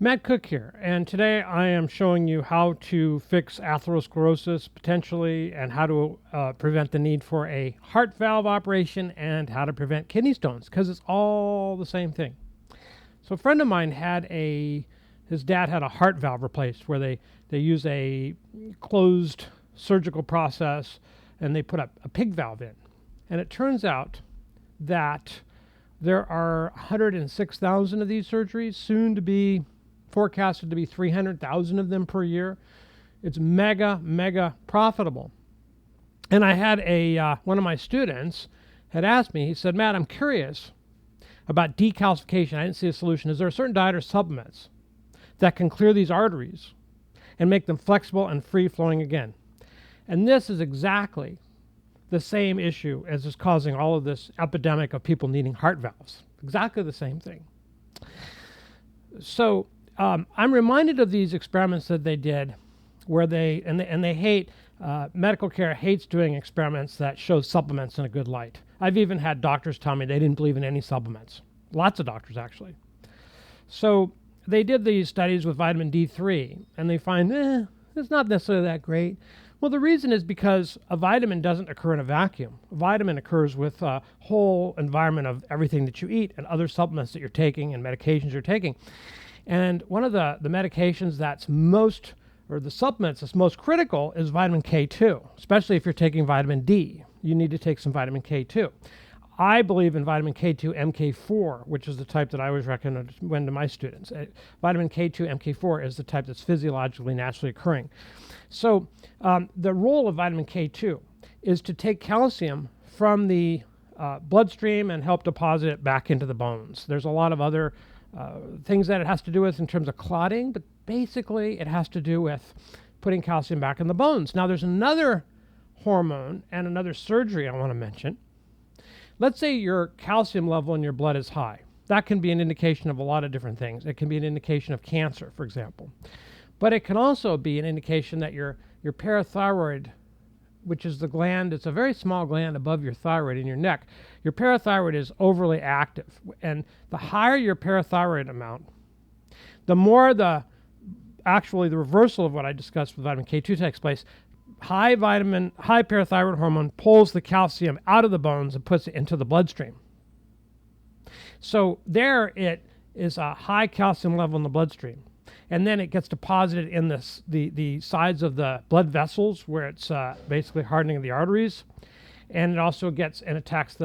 Matt Cook here, and today I am showing you how to fix atherosclerosis potentially and how to prevent the need for a heart valve operation and how to prevent kidney stones because it's all the same thing. So a friend of mine his dad had a heart valve replaced where they use a closed surgical process and they put a pig valve in. And it turns out that there are 106,000 of these surgeries, soon to be forecasted to be 300,000 of them per year. It's mega profitable. And I had one of my students had asked me, he said, Matt, I'm curious about decalcification. I didn't see a solution. Is there a certain diet or supplements that can clear these arteries and make them flexible and free flowing again? And this is exactly the same issue as is causing all of this epidemic of people needing heart valves. Exactly the same thing. So I'm reminded of these experiments that they did where they hate, medical care hates doing experiments that show supplements in a good light. I've even had doctors tell me they didn't believe in any supplements. Lots of doctors, actually. So they did these studies with vitamin D3, and they find, it's not necessarily that great. Well, the reason is because a vitamin doesn't occur in a vacuum. A vitamin occurs with a whole environment of everything that you eat and other supplements that you're taking and medications you're taking. And one of the medications the supplements that's most critical is vitamin K2, especially if you're taking vitamin D. You need to take some vitamin K2. I believe in vitamin K2 MK4, which is the type that I always recommend to my students. Vitamin K2 MK4 is the type that's physiologically naturally occurring. So the role of vitamin K2 is to take calcium from the bloodstream and help deposit it back into the bones. There's a lot of other things that it has to do with in terms of clotting, but basically it has to do with putting calcium back in the bones. Now there's another hormone and another surgery I want to mention. Let's say your calcium level in your blood is high. That can be an indication of a lot of different things. It can be an indication of cancer, for example. But it can also be an indication that your parathyroid, which is the gland, it's a very small gland above your thyroid in your neck. Your parathyroid is overly active. And the higher your parathyroid amount, the more the reversal of what I discussed with vitamin K2 takes place. High parathyroid hormone pulls the calcium out of the bones and puts it into the bloodstream. So there it is a high calcium level in the bloodstream. And then it gets deposited in the sides of the blood vessels where it's basically hardening the arteries. And it also attacks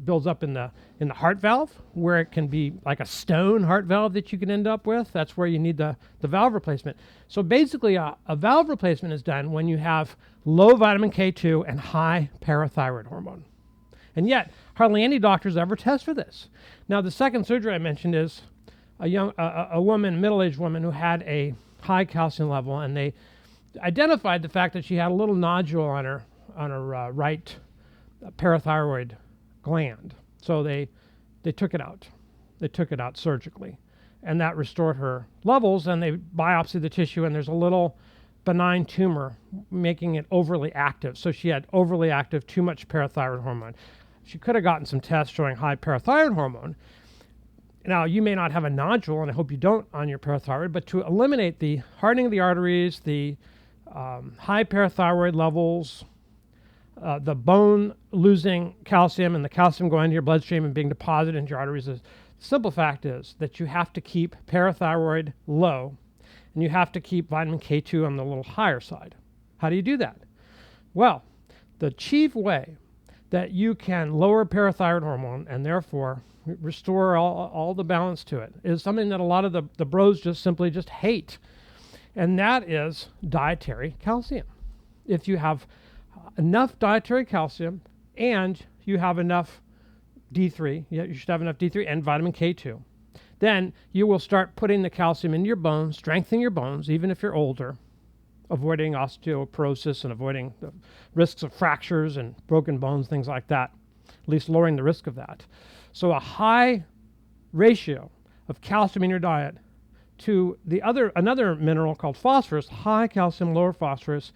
builds up in the heart valve where it can be like a stone heart valve that you can end up with. That's where you need the valve replacement. So basically a valve replacement is done when you have low vitamin K2 and high parathyroid hormone. And yet hardly any doctors ever test for this. Now the second surgery I mentioned is a middle-aged woman who had a high calcium level, and they identified the fact that she had a little nodule on her right parathyroid gland. So they took it out. They took it out surgically, and that restored her levels. And they biopsied the tissue, and there's a little benign tumor making it overly active. So she had overly active, too much parathyroid hormone. She could have gotten some tests showing high parathyroid hormone. Now, you may not have a nodule, and I hope you don't, on your parathyroid, but to eliminate the hardening of the arteries, the high parathyroid levels, the bone losing calcium and the calcium going into your bloodstream and being deposited into your arteries, the simple fact is that you have to keep parathyroid low, and you have to keep vitamin K2 on the little higher side. How do you do that? Well, the chief way that you can lower parathyroid hormone and therefore restore all the balance to it is something that a lot of the bros simply hate, and that is dietary calcium. If you have enough dietary calcium and you have enough D3, you should have enough D3 and vitamin K2, then you will start putting the calcium in your bones, strengthening your bones, even if you're older, avoiding osteoporosis and avoiding the risks of fractures and broken bones, things like that, at least lowering the risk of that. So a high ratio of calcium in your diet to another mineral called phosphorus, high calcium, lower phosphorus,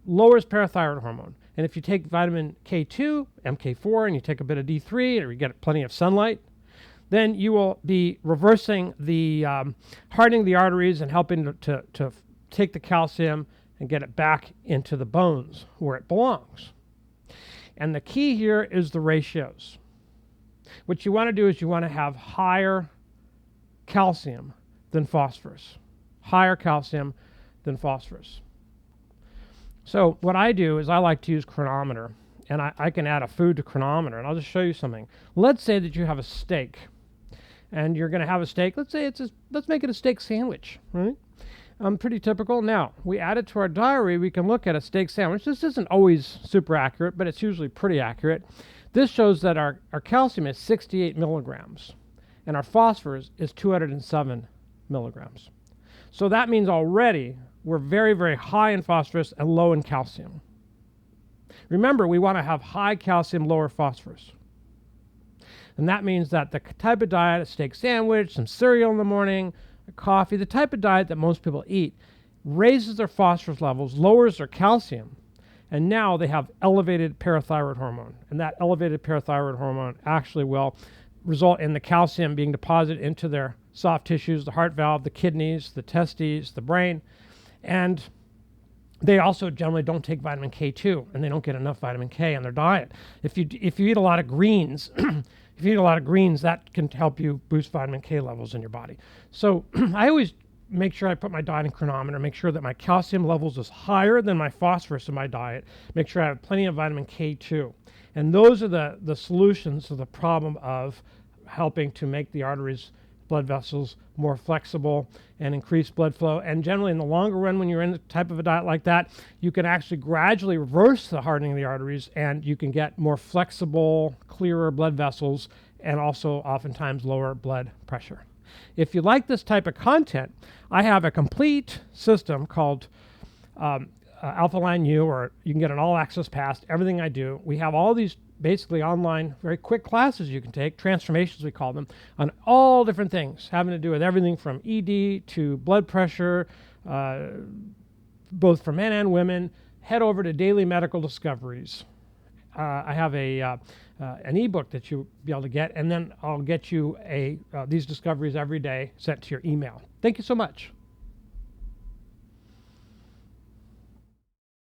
lowers parathyroid hormone. And if you take vitamin K2, MK4, and you take a bit of D3, or you get plenty of sunlight, then you will be reversing the hardening the arteries and helping to take the calcium and get it back into the bones where it belongs. And the key here is the ratios. What you want to do is you want to have higher calcium than phosphorus. Higher calcium than phosphorus. So what I do is I like to use chronometer, and I can add a food to chronometer, and I'll just show you something. Let's say that you have a steak, and you're going to have a steak. Let's make it a steak sandwich, right? Pretty typical. Now, we add it to our diary, we can look at a steak sandwich. This isn't always super accurate, but it's usually pretty accurate. This shows that our calcium is 68 milligrams, and our phosphorus is 207 milligrams. So that means already we're very, very high in phosphorus and low in calcium. Remember, we want to have high calcium, lower phosphorus. And that means that the type of diet, a steak sandwich, some cereal in the morning, a coffee, the type of diet that most people eat, raises their phosphorus levels, lowers their calcium, and now they have elevated parathyroid hormone. And that elevated parathyroid hormone actually will result in the calcium being deposited into their soft tissues, the heart valve, the kidneys, the testes, the brain. And they also generally don't take vitamin K2, and they don't get enough vitamin K in their diet. If you eat a lot of greens, if you eat a lot of greens, that can help you boost vitamin K levels in your body. So I always make sure I put my diet in chronometer, make sure that my calcium levels is higher than my phosphorus in my diet, make sure I have plenty of vitamin K2. And those are the solutions to the problem of helping to make the arteries, blood vessels more flexible and increase blood flow. And generally in the longer run, when you're in a type of a diet like that, you can actually gradually reverse the hardening of the arteries, and you can get more flexible, clearer blood vessels, and also oftentimes lower blood pressure. If you like this type of content, I have a complete system called Alpha Line U, or you can get an all-access pass, everything I do. We have all these basically online, very quick classes you can take, transformations we call them, on all different things, having to do with everything from ED to blood pressure, both for men and women. Head over to Daily Medical Discoveries. I have an ebook that you'll be able to get, and then I'll get you these discoveries every day sent to your email. Thank you so much.